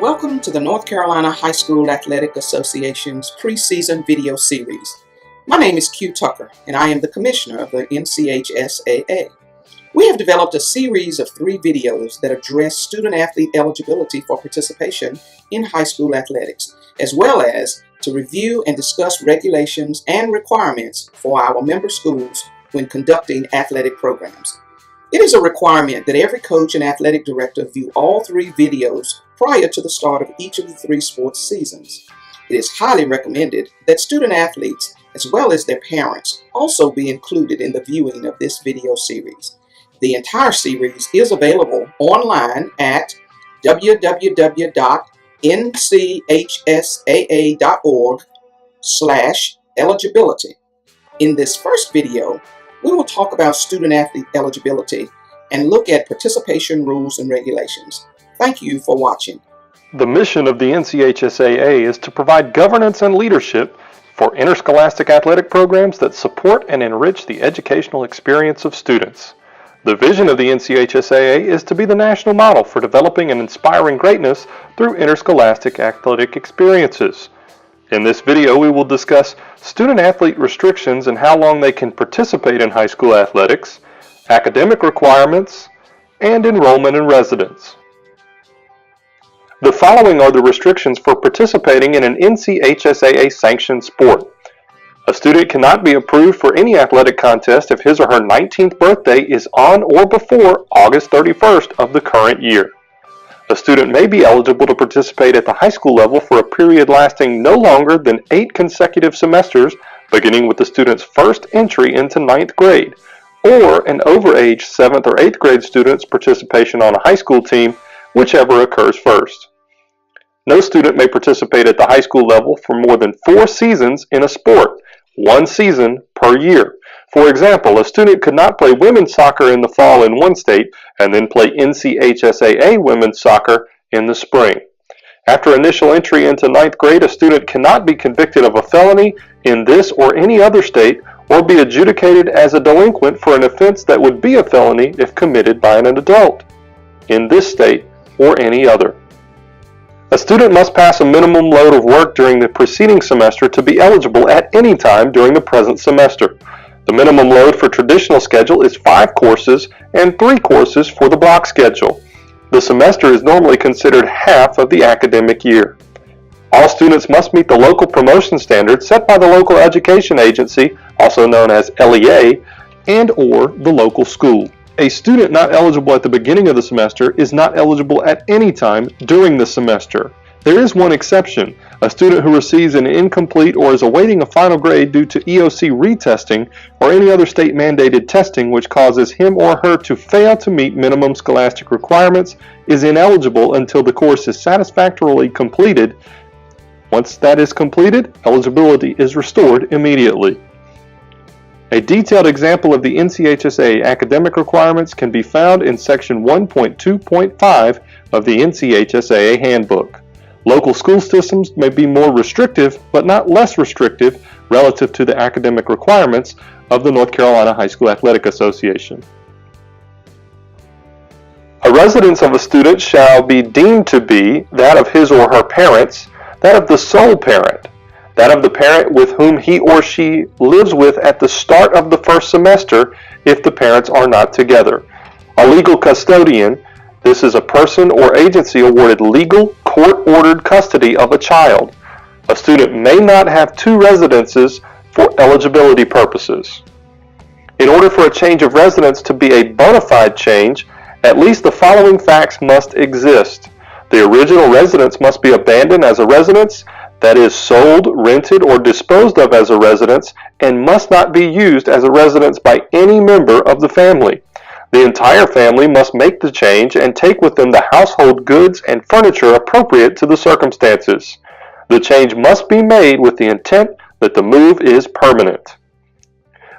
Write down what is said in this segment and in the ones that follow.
Welcome to the North Carolina High School Athletic Association's preseason video series. My name is Q Tucker, and I am the Commissioner of the NCHSAA. We have developed a series of 3 videos that address student-athlete eligibility for participation in high school athletics, as well as to review and discuss regulations and requirements for our member schools when conducting athletic programs. It is a requirement that every coach and athletic director view all 3 videos prior to the start of each of the 3 sports seasons. It is highly recommended that student athletes, as well as their parents, also be included in the viewing of this video series. The entire series is available online at www.nchsaa.org/eligibility. In this first video, we will talk about student-athlete eligibility and look at participation rules and regulations. Thank you for watching. The mission of the NCHSAA is to provide governance and leadership for interscholastic athletic programs that support and enrich the educational experience of students. The vision of the NCHSAA is to be the national model for developing and inspiring greatness through interscholastic athletic experiences. In this video, we will discuss student-athlete restrictions and how long they can participate in high school athletics, academic requirements, and enrollment and residence. The following are the restrictions for participating in an NCHSAA-sanctioned sport. A student cannot be approved for any athletic contest if his or her 19th birthday is on or before August 31st of the current year. A student may be eligible to participate at the high school level for a period lasting no longer than 8 consecutive semesters, beginning with the student's first entry into 9th grade, or an overage 7th or 8th grade student's participation on a high school team, whichever occurs first. No student may participate at the high school level for more than 4 seasons in a sport, 1 season per year. For example, a student could not play women's soccer in the fall in one state and then play NCHSAA women's soccer in the spring. After initial entry into 9th grade, a student cannot be convicted of a felony in this or any other state or be adjudicated as a delinquent for an offense that would be a felony if committed by an adult in this state or any other. A student must pass a minimum load of work during the preceding semester to be eligible at any time during the present semester. The minimum load for traditional schedule is 5 courses and 3 courses for the block schedule. The semester is normally considered half of the academic year. All students must meet the local promotion standards set by the local education agency, also known as LEA, and/or the local school. A student not eligible at the beginning of the semester is not eligible at any time during the semester. There is one exception. A student who receives an incomplete or is awaiting a final grade due to EOC retesting or any other state-mandated testing which causes him or her to fail to meet minimum scholastic requirements is ineligible until the course is satisfactorily completed. Once that is completed, eligibility is restored immediately. A detailed example of the NCHSAA academic requirements can be found in Section 1.2.5 of the NCHSAA Handbook. Local school systems may be more restrictive, but not less restrictive, relative to the academic requirements of the North Carolina High School Athletic Association. A residence of a student shall be deemed to be that of his or her parents, that of the sole parent, that of the parent with whom he or she lives with at the start of the first semester if the parents are not together. A legal custodian, this is a person or agency awarded legal, court-ordered custody of a child. A student may not have 2 residences for eligibility purposes. In order for a change of residence to be a bona fide change, at least the following facts must exist. The original residence must be abandoned as a residence, that is sold, rented, or disposed of as a residence, and must not be used as a residence by any member of the family. The entire family must make the change and take with them the household goods and furniture appropriate to the circumstances. The change must be made with the intent that the move is permanent.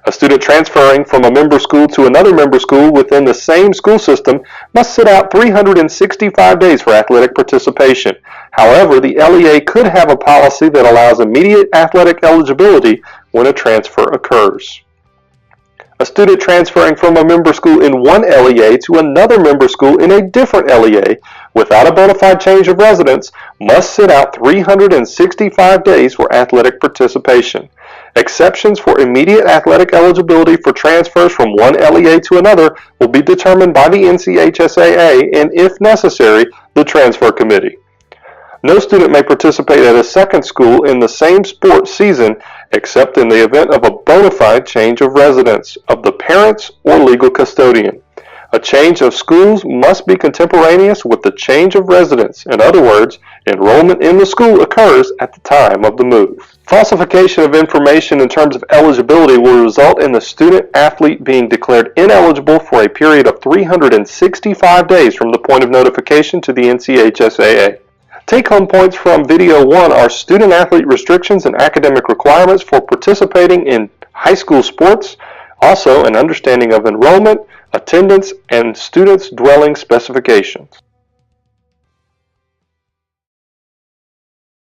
A student transferring from a member school to another member school within the same school system must sit out 365 days for athletic participation. However, the LEA could have a policy that allows immediate athletic eligibility when a transfer occurs. A student transferring from a member school in one LEA to another member school in a different LEA without a bona fide change of residence must sit out 365 days for athletic participation. Exceptions for immediate athletic eligibility for transfers from one LEA to another will be determined by the NCHSAA and, if necessary, the transfer committee. No student may participate at a second school in the same sports season except in the event of a bona fide change of residence of the parents or legal custodian. A change of schools must be contemporaneous with the change of residence. In other words, enrollment in the school occurs at the time of the move. Falsification of information in terms of eligibility will result in the student-athlete being declared ineligible for a period of 365 days from the point of notification to the NCHSAA. Take-home points from Video 1 are student-athlete restrictions and academic requirements for participating in high school sports, also an understanding of enrollment, attendance, and students' dwelling specifications.